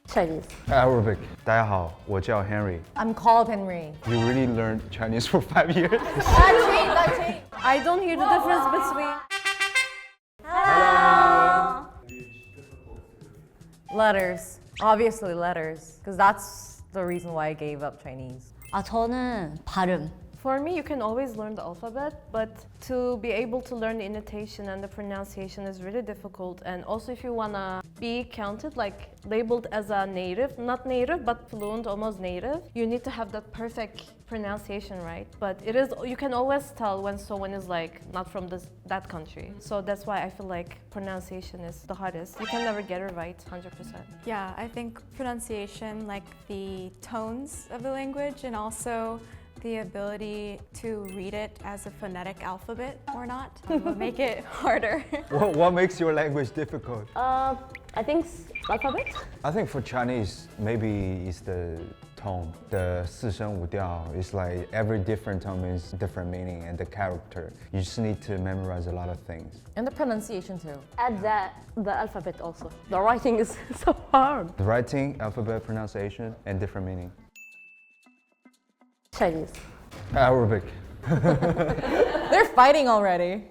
Chinese. Arabic. 大家好，我叫 Henry. I'm called Henry. You really learned Chinese for 5 years? That changed. I don't hear the difference between. Letters. Obviously letters. Because that's the reason why I gave up Chinese. 저는 발음. For me, you can always learn the alphabet, but to be able to learn the intonation and the pronunciation is really difficult. And also, if you wanna be counted, like labeled as a native, not native, but fluent, almost native, you need to have that perfect pronunciation, right? But it is, you can always tell when someone is like not from that country. So that's why I feel like pronunciation is the hardest. You can never get it right 100%. Yeah, I think pronunciation, like the tones of the language, and also the ability to read it as a phonetic alphabet or not will make it harder. What makes your language difficult? I think alphabet. I think for Chinese, maybe it's the tone. The 四声五调 is like every different tone means different meaning, and the character. You just need to memorize a lot of things. And the pronunciation too. Add the alphabet also. The writing is so hard. The writing, alphabet, pronunciation, and different meaning. Chinese. Arabic. They're fighting already.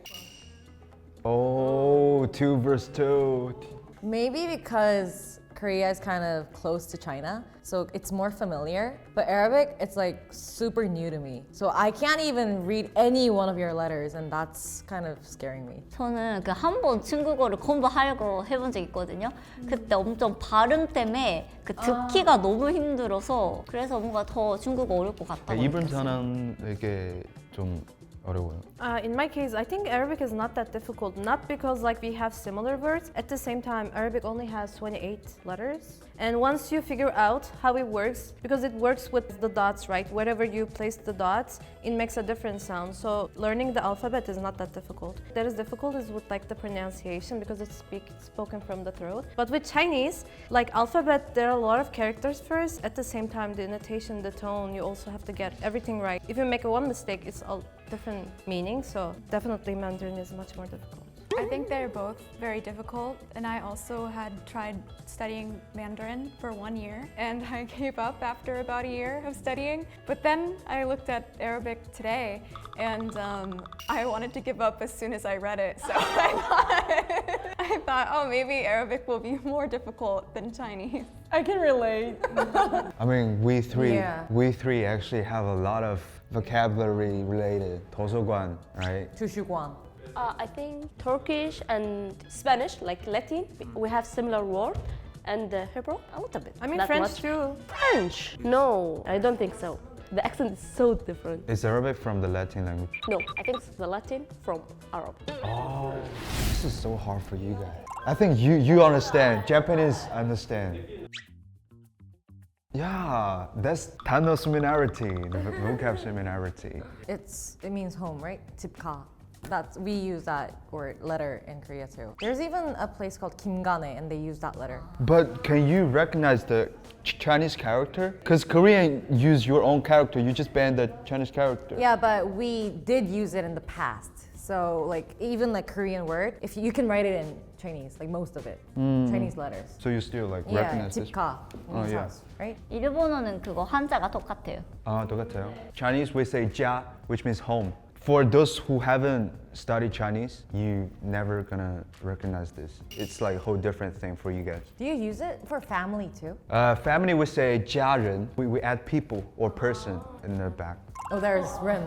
Oh, 2 versus 2. Maybe because Korea is kind of close to China, so it's more familiar. But Arabic, it's like super new to me. So I can't even read any one of your letters, and that's kind of scaring me. 저는 그 한 번 중국어를 공부하려고 해본 적 있거든요. 그때 엄청 발음 때문에 그 듣기가 너무 힘들어서 그래서 뭔가 더 중국어 어려울 것 같다고 이분 느꼈어요. 사람에게 좀 어려워요. In my case, I think Arabic is not that difficult. Not because like we have similar words. At the same time, Arabic only has 28 letters. And once you figure out how it works, because it works with the dots, right? Wherever you place the dots, it makes a different sound. So learning the alphabet is not that difficult. That is difficult is with like the pronunciation because it's spoken from the throat. But with Chinese, like alphabet, there are a lot of characters first. At the same time, the intonation, the tone, you also have to get everything right. If you make one mistake, it's all different meaning. So definitely Mandarin is much more difficult. I think they're both very difficult, and I also had tried studying Mandarin for 1 year, and I gave up after about a year of studying. But then I looked at Arabic today, and I wanted to give up as soon as I read it. So I thought, oh, maybe Arabic will be more difficult than Chinese. I can relate. I mean, we three actually have a lot of vocabulary related. 도서관, right? 주슈관. I think Turkish and Spanish, like Latin, we have similar word, and Hebrew a little bit. I mean not French much. too. French? No, I don't think so. The accent is so different. Is Arabic from the Latin language? No, I think it's the Latin from Arab. Oh, this is so hard for you guys. I think you understand. Japanese understand. Yeah, that's 단어 similarity, the vocab similarity. It means home, right? 집가. We use that word letter in Korea too. There's even a place called Kimgane, and they use that letter. But can you recognize the Chinese character? Because Korean use your own character, you just ban the Chinese character. Yeah, but we did use it in the past. So like even like Korean word, if you can write it in Chinese, like most of it, Chinese letters. So you still like Yeah, recognize this? 집가 means yeah. house, right? 일본어는 그거 한자가 똑같아요. 똑같아요. Chinese we say 자, which means home. For those who haven't studied Chinese, you never gonna recognize this. It's like a whole different thing for you guys. Do you use it for family too? Family we say 家人. We add people or person in the back. Oh, there's Rin.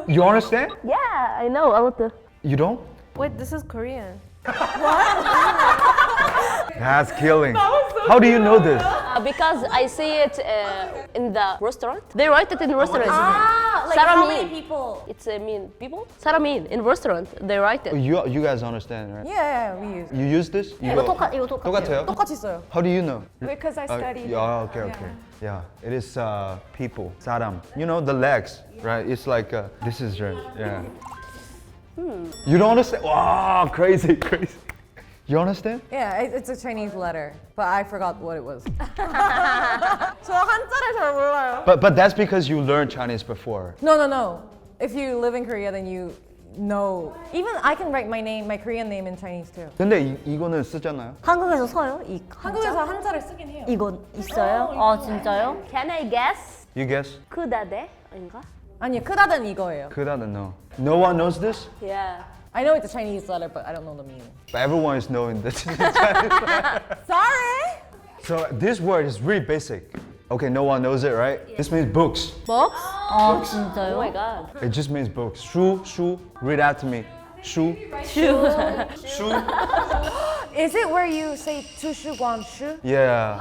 You understand? Yeah, I know a lot. You don't? Wait, this is Korean. That's killing. How do you know this? Because I see it in the restaurant. They write it in restaurant. Like how many people? It's mean people. 사람인 in restaurant. They write it. You guys understand, right? Yeah, we use it. You use this? 이거 똑같아요. 똑같아요? 똑같이 써요. How do you know? Because I studied. Okay. Yeah, it is people, 사람. You know the legs, right? It's like this is right. Yeah. You don't understand? Wow, crazy. You understand? Yeah, it's a Chinese letter, but I forgot what it was. 저 한자를 잘 몰라요. But that's because you learned Chinese before. No. If you live in Korea, then you know. Even I can write my name, my Korean name in Chinese too. 근데 이거는 쓰잖아요. 한국에서 써요? 이 한국에서 한자를 쓰긴 해요. 이거 있어요? 아 진짜요? Can I guess? You guess? 크다대인가? 아니 크다는 이거예요. 그다는 no. No one knows this? Yeah. I know it's a Chinese letter, but I don't know the meaning. But everyone is knowing this. Sorry. So this word is really basic. Okay, no one knows it, right? This means books. Box? 아 진짜요? Oh my god. It just means books. 슈. Read out to me. 슈. 슈. Is it where you say 투슈관 슈? Yeah.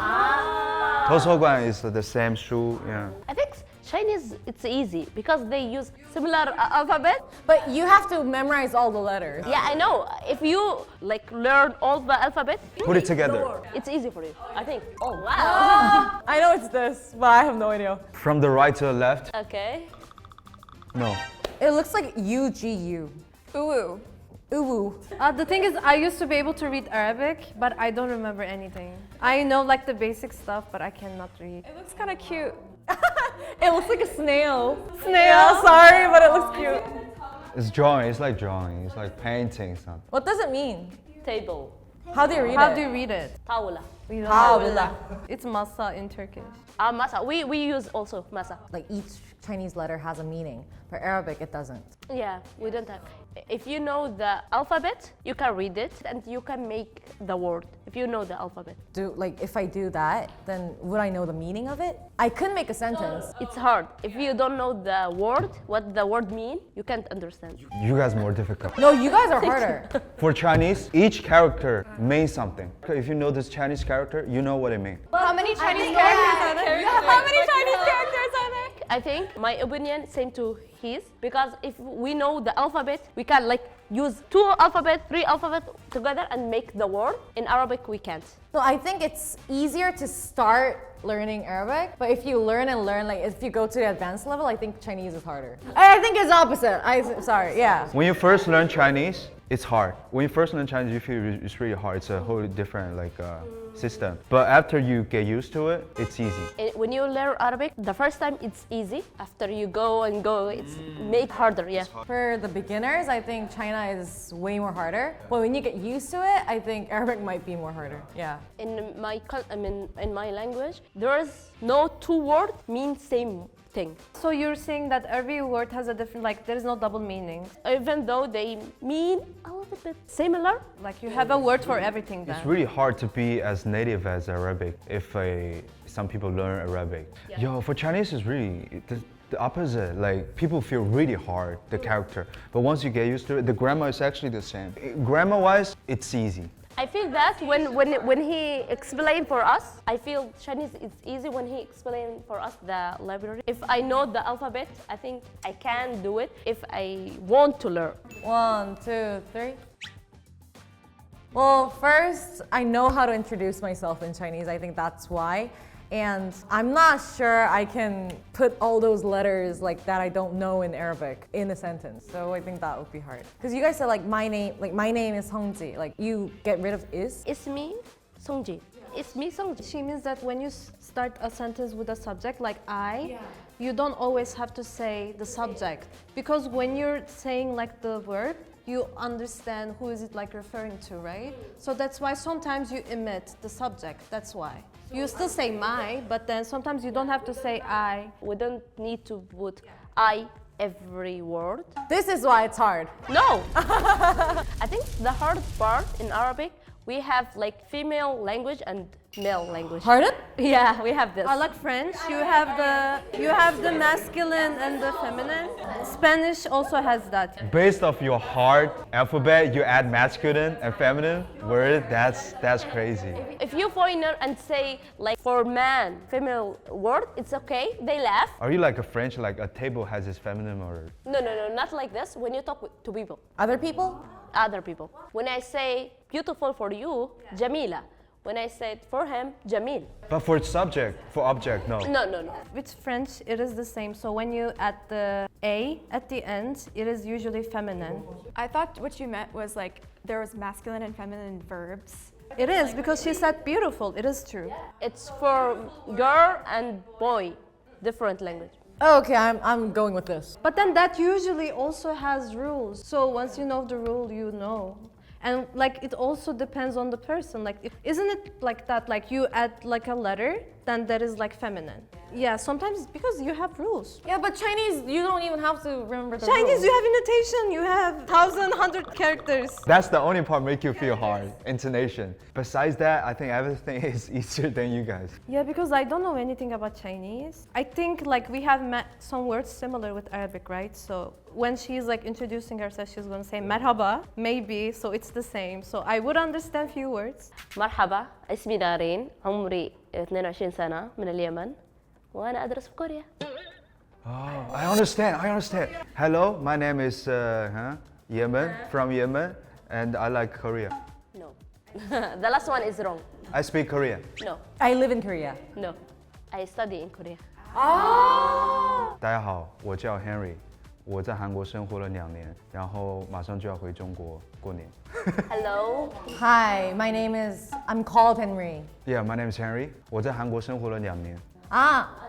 도서관 is the same 슈. Yeah. I think Chinese it's easy because they use similar alphabet. But you have to memorize all the letters. Yeah, I know. If you like learn all the alphabet, Put it together. it's easy for you. I think. Oh wow. I know it's this, but I have no idea. From the right to the left. Okay. No. It looks like UGU. Ooh. Uwu. The thing is, I used to be able to read Arabic, but I don't remember anything. I know like the basic stuff, but I cannot read. It looks kind of cute. It looks like a snail. Snail. Sorry, but it looks cute. It's drawing. It's like drawing. It's like painting something. What does it mean? Table. How do you read How it? do you read it? Tawla. We don't Ah, know. wala. It's masa in Turkish. Masa. We use also masa. Like each Chinese letter has a meaning. For Arabic, it doesn't. Yeah, we don't have. If you know the alphabet, you can read it and you can make the word. If you know the alphabet, If I do that, then would I know the meaning of it? I could make a sentence. it's hard. If you don't know the word, what the word mean, you can't understand. You guys more difficult. No, you guys are harder. For Chinese, each character means something. If you know this Chinese character, you know what it means. How many Chinese characters are there? How many Chinese characters are there? I think my opinion same to his because if we know the alphabet, we can like use 2 alphabet, 3 alphabet together and make the word. In Arabic, we can't. So I think it's easier to start learning Arabic, but if you learn and learn, like if you go to the advanced level, I think Chinese is harder. I think it's opposite. Sorry, yeah. When you first learn Chinese, it's hard. When you first learn Chinese, you feel it's really hard. It's a whole different system. But after you get used to it, it's easy. When you learn Arabic, the first time it's easy. After you go and go, it's make harder. Yeah. For the beginners, I think China is way more harder. But when you get used to it, I think Arabic might be more harder. Yeah. In my language, there is no 2 words mean same thing. So you're saying that every word has a different, like there is no double meaning. Even though they mean a little bit similar. Like you have a word for everything then. It's really hard to be as native as Arabic if some people learn Arabic. Yo, for Chinese, it's really the opposite. Like people feel really hard, the character. But once you get used to it, the grammar is actually the same. Grammar-wise, it's easy. I feel that when he explained for us, I feel Chinese is easy when he explained for us the library. If I know the alphabet, I think I can do it if I want to learn. 1, 2, 3. Well, first, I know how to introduce myself in Chinese. I think that's why. And I'm not sure I can put all those letters like that I don't know in Arabic in a sentence. So I think that would be hard. Because you guys said like my name is Seong Ji. Like you get rid of is. It's me, Seong Ji. It's me, Seong Ji. She means that when you start a sentence with a subject like you don't always have to say the subject. Because when you're saying like the verb, you understand who is it like referring to, right? So that's why sometimes you omit the subject, that's why. You still say my, but then sometimes you don't have to say I. We don't need to put I every word. This is why it's hard. No! I think the hard part in Arabic, we have like female language and male language. Pardon? Yeah, we have this. Like French, you have the masculine and the feminine. Spanish also has that. Based off your hard alphabet, you add masculine and feminine word. That's crazy. If you foreigner and say like for man, female word, it's okay. They laugh. Are you like a French, like a table has its feminine or? No, not like this. When you talk to people, Other people? other people. When I say beautiful for you, Jamila. When I said for him, Jamil. But for subject, for object, no. No. With French, it is the same. So when you add the A at the end, it is usually feminine. I thought what you meant was like there was masculine and feminine verbs. It is, because she said beautiful. It is true. It's for girl and boy, different language. Oh, okay, I'm going with this. But then that usually also has rules. So once you know the rule, you know. And like it also depends on the person. Like isn't it like that? Like you add like a letter, then that is like feminine. Yeah, sometimes because you have rules. Yeah, but Chinese, you don't even have to remember the Chinese, rules. you have intonation, you have 1,100 characters. That's the only part make you feel hard, intonation. Besides that, I think everything is easier than you guys. Yeah, because I don't know anything about Chinese. I think like we have met some words similar with Arabic, right? So when she's like introducing herself, she's gonna say مرحبا, maybe, so it's the same. So I would understand few words. مرحبا اسمي نارين عمري 22 سنة من اليمن وأنا أدرس في كوريا. Oh, I understand. Hello, my name is Yemen, from Yemen, and I like Korea. No. The last one is wrong. I speak Korean. No. I live in Korea. No. I study in Korea. 大家好，我叫 Henry，我在韩国生活了2年，然后马上就要回中国过年。Hello. Hi, my name is, I'm called Henry. Yeah, my name is Henry，我在韩国生活了2年。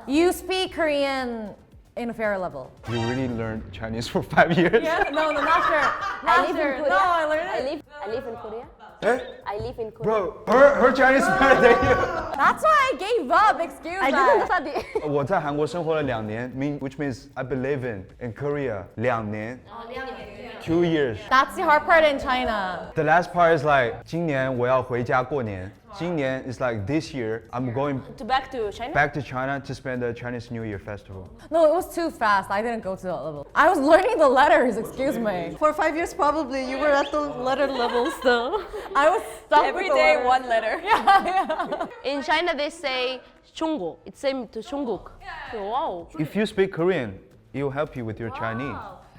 You speak Korean in a fair level. You really learned Chinese for 5 years? Yeah, no, not sure. I live in Korea. No, I learned it. I live in Korea. Eh? I live in Korea. Bro, her Chinese is better than you. That's why I gave up, excuse I didn't study. 我在韩国生活了2年 which means I believe in Korea 2年 2 years. That's the hard part in China. The last part is like 今年我要回家过年。今年 is like this year I'm going Back to China? back to China to spend the Chinese New Year festival. No, it was too fast. I didn't go to that level. I was learning the letters, excuse me. For 5 years probably you were at the letter level still. I was stuck Every with the day letters. one letter. Yeah. In China they say Chunggo. It's same to Chungguk. Wow. If you speak Korean, it will help you with your Chinese.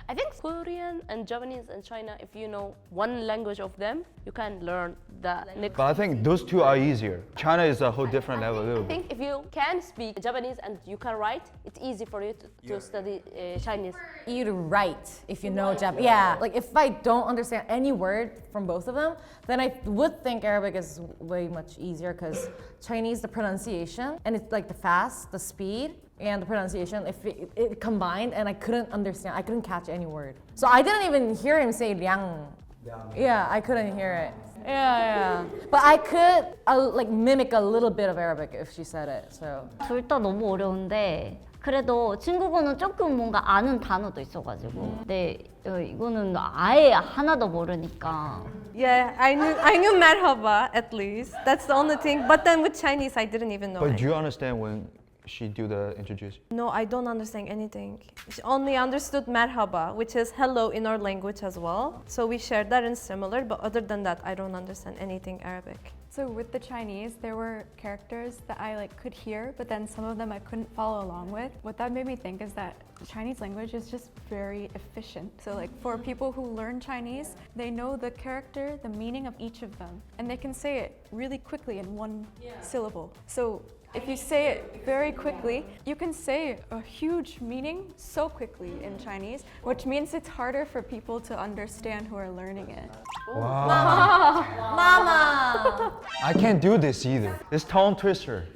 I think Korean and Japanese and China, if you know one language of them, you can learn the next. But I think those two are easier. China is a whole different level a little I bit. think if you can speak Japanese and you can write, it's easy for you to study Chinese. You'd write if you know Japanese. Yeah, like if I don't understand any word from both of them, then I would think Arabic is way much easier because Chinese, the pronunciation, and it's like the fast, the speed, and the pronunciation, if it combined, and I couldn't understand, I couldn't catch any word. So I didn't even hear him say liang. Yeah, I couldn't hear it. Yeah. But I could like mimic a little bit of Arabic if she said it. So 둘 다 너무 어려운데 그래도 중국어는 조금 뭔가 아는 단어도 있어가지고 근데 이거는 아예 하나도 모르니까 Yeah, I knew مرحبا at least. That's the only thing. But then with Chinese I didn't even know But it. do you understand when she do the introduce? No, I don't understand anything. She only understood merhaba, which is hello in our language as well. So we share that and similar, but other than that, I don't understand anything Arabic. So with the Chinese, there were characters that I could hear, but then some of them I couldn't follow along with. What that made me think is that Chinese language is just very efficient. So for people who learn Chinese, they know the character, the meaning of each of them, and they can say it really quickly in one syllable. So if you say it very quickly, you can say a huge meaning so quickly in Chinese, which means it's harder for people to understand who are learning it. Mama! I can't do this either. This tongue twister.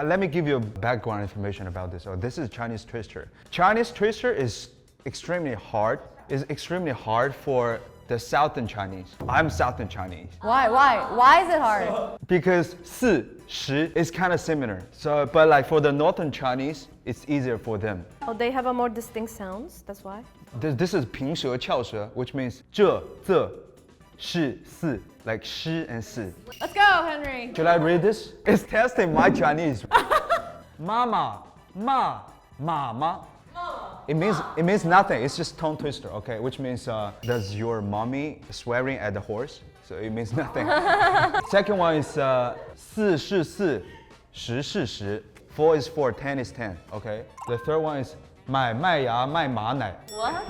Let me give you background information about this. This is Chinese twister. Chinese twister is extremely hard. It's extremely hard for the Southern Chinese. I'm Southern Chinese. Why? Why is it hard? Because 四, 十 is kind of similar. So, but for the Northern Chinese, it's easier for them. Oh, they have a more distinct sounds, that's why. This is 平舌翘舌, which means 这, 这, 是, 四, like 诗 and 四. Let's go, Henry. Should I read this? It's testing my Chinese. Mama, ma, mama. It means nothing. It's just tongue twister, okay? Which means does your mommy swearing at the horse? So it means nothing. Second one is 四是四, 十是十. 4 is 4, 10 is 10, okay? The third one is 买麦芽卖马奶. What?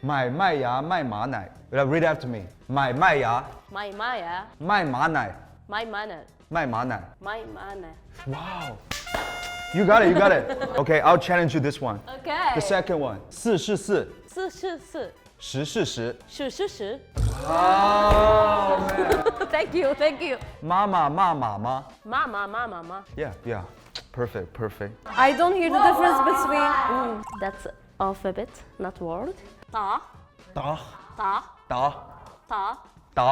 买麦芽卖马奶. Read after me. 买麦芽 My Maya, 卖马奶. my manner, 卖马奶. my manner. Wow. You got it. Okay, I'll challenge you this one. Okay. The second one. 四是四, 四是四, 十是十. 十是十. Oh, man. Thank you. Mama, ma, mama. Ma. Yeah. Perfect, perfect. I don't hear the difference between. That's alphabet, not word. Ta, Da, ta, da, ta, da,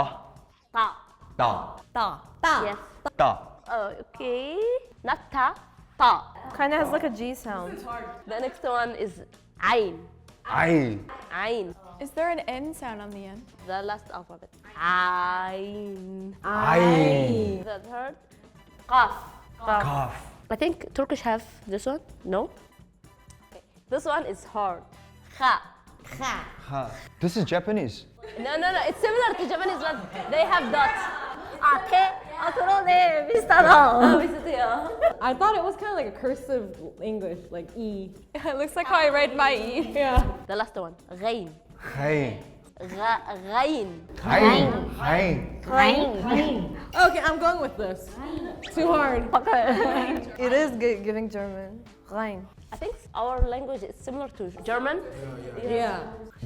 ta. da, Da. Da. Yes. da. Okay. Not ta, ta. Kind of has like a G sound. The next one is ayn. Ay. Ayn. Is there an N sound on the end? The last alphabet. Ayn. Ay. The third, qaf. Cough. I think Turkish have this one. No. Okay. This one is hard. Kha. Ha. This is Japanese. No. It's similar to Japanese, but they have dots. 아, 태? 아, 그러네. 비슷하다. I thought it was kind of like a cursive English, like E. It looks like how I write my E. Yeah. The last one, ghain. Hey. Ghain. Hey. Hey. Okay, I'm going with this. Too hard. It is giving German. Rein. I think our language is similar to German. Yeah.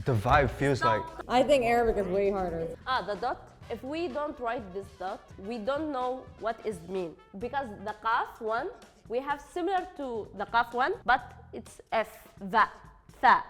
The vibe feels like. I think Arabic is way harder. The dot. If we don't write this dot, we don't know what is mean. Because the qaf one, we have similar to the qaf one, but it's F, va, tha,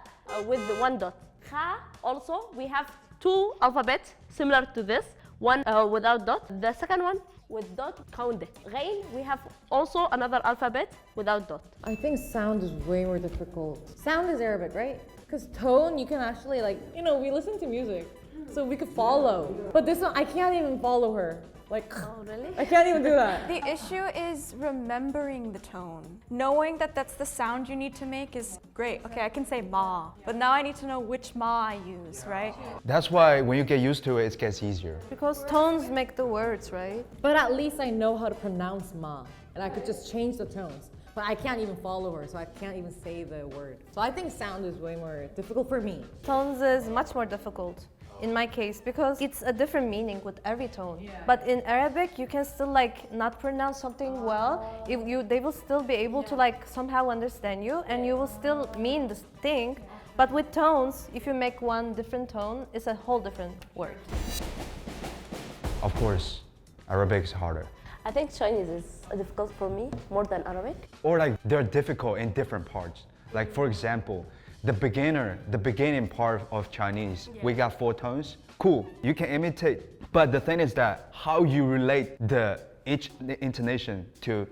with the one dot. Kha, also, we have two alphabets similar to this, one without dot, the second one with dot, count. Ghain, we have also another alphabet without dot. I think sound is way more difficult. Sound is Arabic, right? Because tone, you can actually we listen to music, so we could follow. But this one, I can't even follow her. Like, Oh, really? I can't even do that. The issue is remembering the tone. Knowing that that's the sound you need to make is great. Okay, I can say ma, but now I need to know which ma I use, right? That's why when you get used to it, it gets easier. Because tones make the words, right? But at least I know how to pronounce ma, and I could just change the tones. But I can't even follow her, so I can't even say the word. So I think sound is way more difficult for me. Tones is much more difficult in my case because it's a different meaning with every tone. But in Arabic, you can still not pronounce something well. They will still be able to somehow understand you, and you will still mean this thing. But with tones, if you make one different tone, it's a whole different word. Of course, Arabic is harder. I think Chinese is difficult for me more than Arabic. Or they're difficult in different parts. Like for example, the beginning part of Chinese, we got 4 tones. Cool, you can imitate. But the thing is that how you relate each intonation to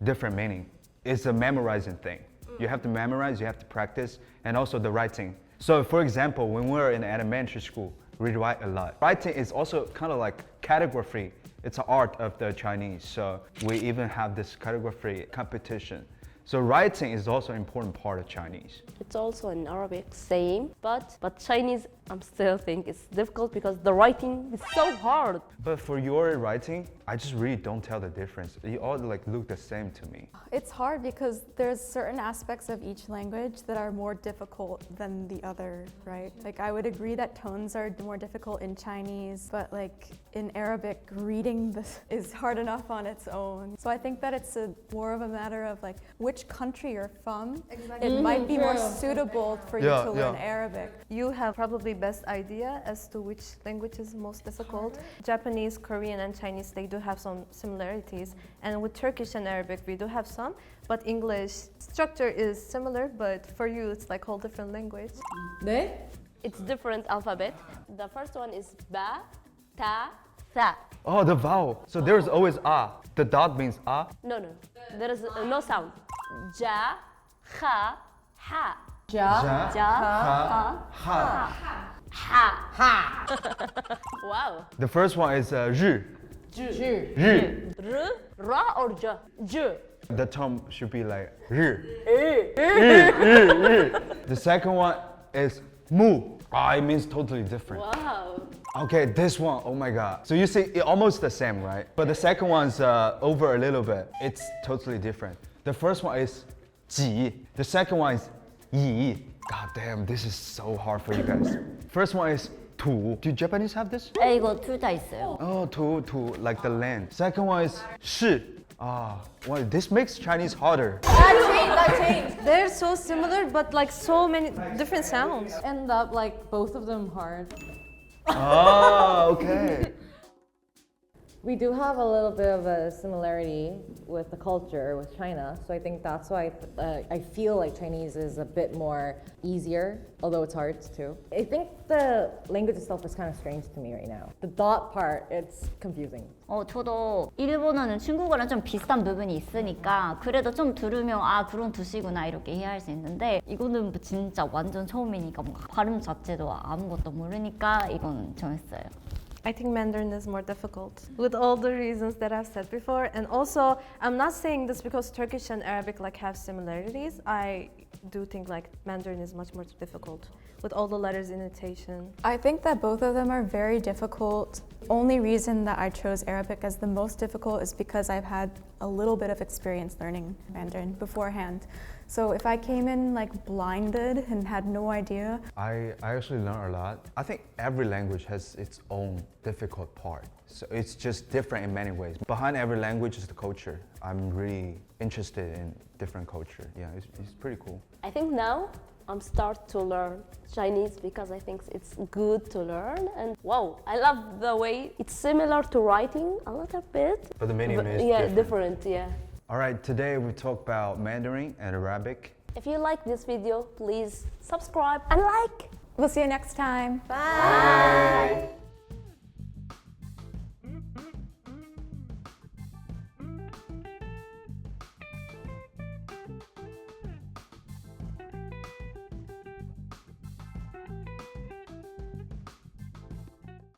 different meaning is a memorizing thing. You have to memorize, you have to practice, and also the writing. So for example, when we were in elementary school, we write a lot. Writing is also kind of like calligraphy. It's an art of the Chinese. So we even have this calligraphy competition. So writing is also an important part of Chinese. It's also in Arabic, same, but Chinese, I'm still think it's difficult because the writing is so hard. But for your writing, I just really don't tell the difference. You all look the same to me. It's hard because there's certain aspects of each language that are more difficult than the other, right? I would agree that tones are more difficult in Chinese, but in Arabic, reading this is hard enough on its own. So I think that it's more of a matter of which country you're from. Exactly. It might be more suitable for you to learn Arabic. You have probably best idea as to which language is most difficult. Japanese, Korean, and Chinese, they do have some similarities. And with Turkish and Arabic, we do have some. But English structure is similar, but for you, it's like whole different language. 네? It's different alphabet. The first one is ba, ta, tha. Oh, the vowel. So there's always ah. The dot means ah. No. There is no sound. Ja, kha, ha. Ja. Ja, Ha. ha. Wow. The first one is ru. Ju. Ru. R, ra or ja? J. The tone should be like ru. The second one is mu. Ah, it means totally different. Wow. Okay, this one, oh my god. So you see, it almost the same, right? But the second one's over a little bit. It's totally different. The first one is ji. The second one is yi. God damn, this is so hard for you guys. First one is tu. Do Japanese have this? 네, 이거 둘 다 있어요. Oh, tu, like the land. Second one is shi. Ah, well, this makes Chinese harder. That changed. They're so similar, but so many different sounds. End up both of them hard. Ah, okay. We do have a little bit of a similarity with the culture with China, so I think that's why I feel like Chinese is a bit more easier, although it's hard too. I think the language itself is kind of strange to me right now. The dot part, it's confusing. 저도 일본어는 중국어랑 좀 비슷한 부분이 있으니까 그래도 좀 들으면 아 그런 뜻이구나 이렇게 이해할 수 있는데 이거는 진짜 완전 처음이니까 뭔가 발음 자체도 아무것도 모르니까 이건 정했어요. I think Mandarin is more difficult with all the reasons that I've said before. And also, I'm not saying this because Turkish and Arabic like have similarities. I do think like Mandarin is much more difficult with all the letters intonation. I think that both of them are very difficult. Only reason that I chose Arabic as the most difficult is because I've had a little bit of experience learning Mandarin beforehand. So if I came in like blinded and had no idea, I actually learned a lot. I think every language has its own difficult part. So it's just different in many ways. Behind every language is the culture. I'm really interested in different culture. Yeah, it's pretty cool. I think now I'm start to learn Chinese because I think it's good to learn. And wow, I love the way it's similar to writing a little bit. But the meaning is different, yeah. All right, today we talk about Mandarin and Arabic. If you like this video, please subscribe and like. we'll see you next time. Bye.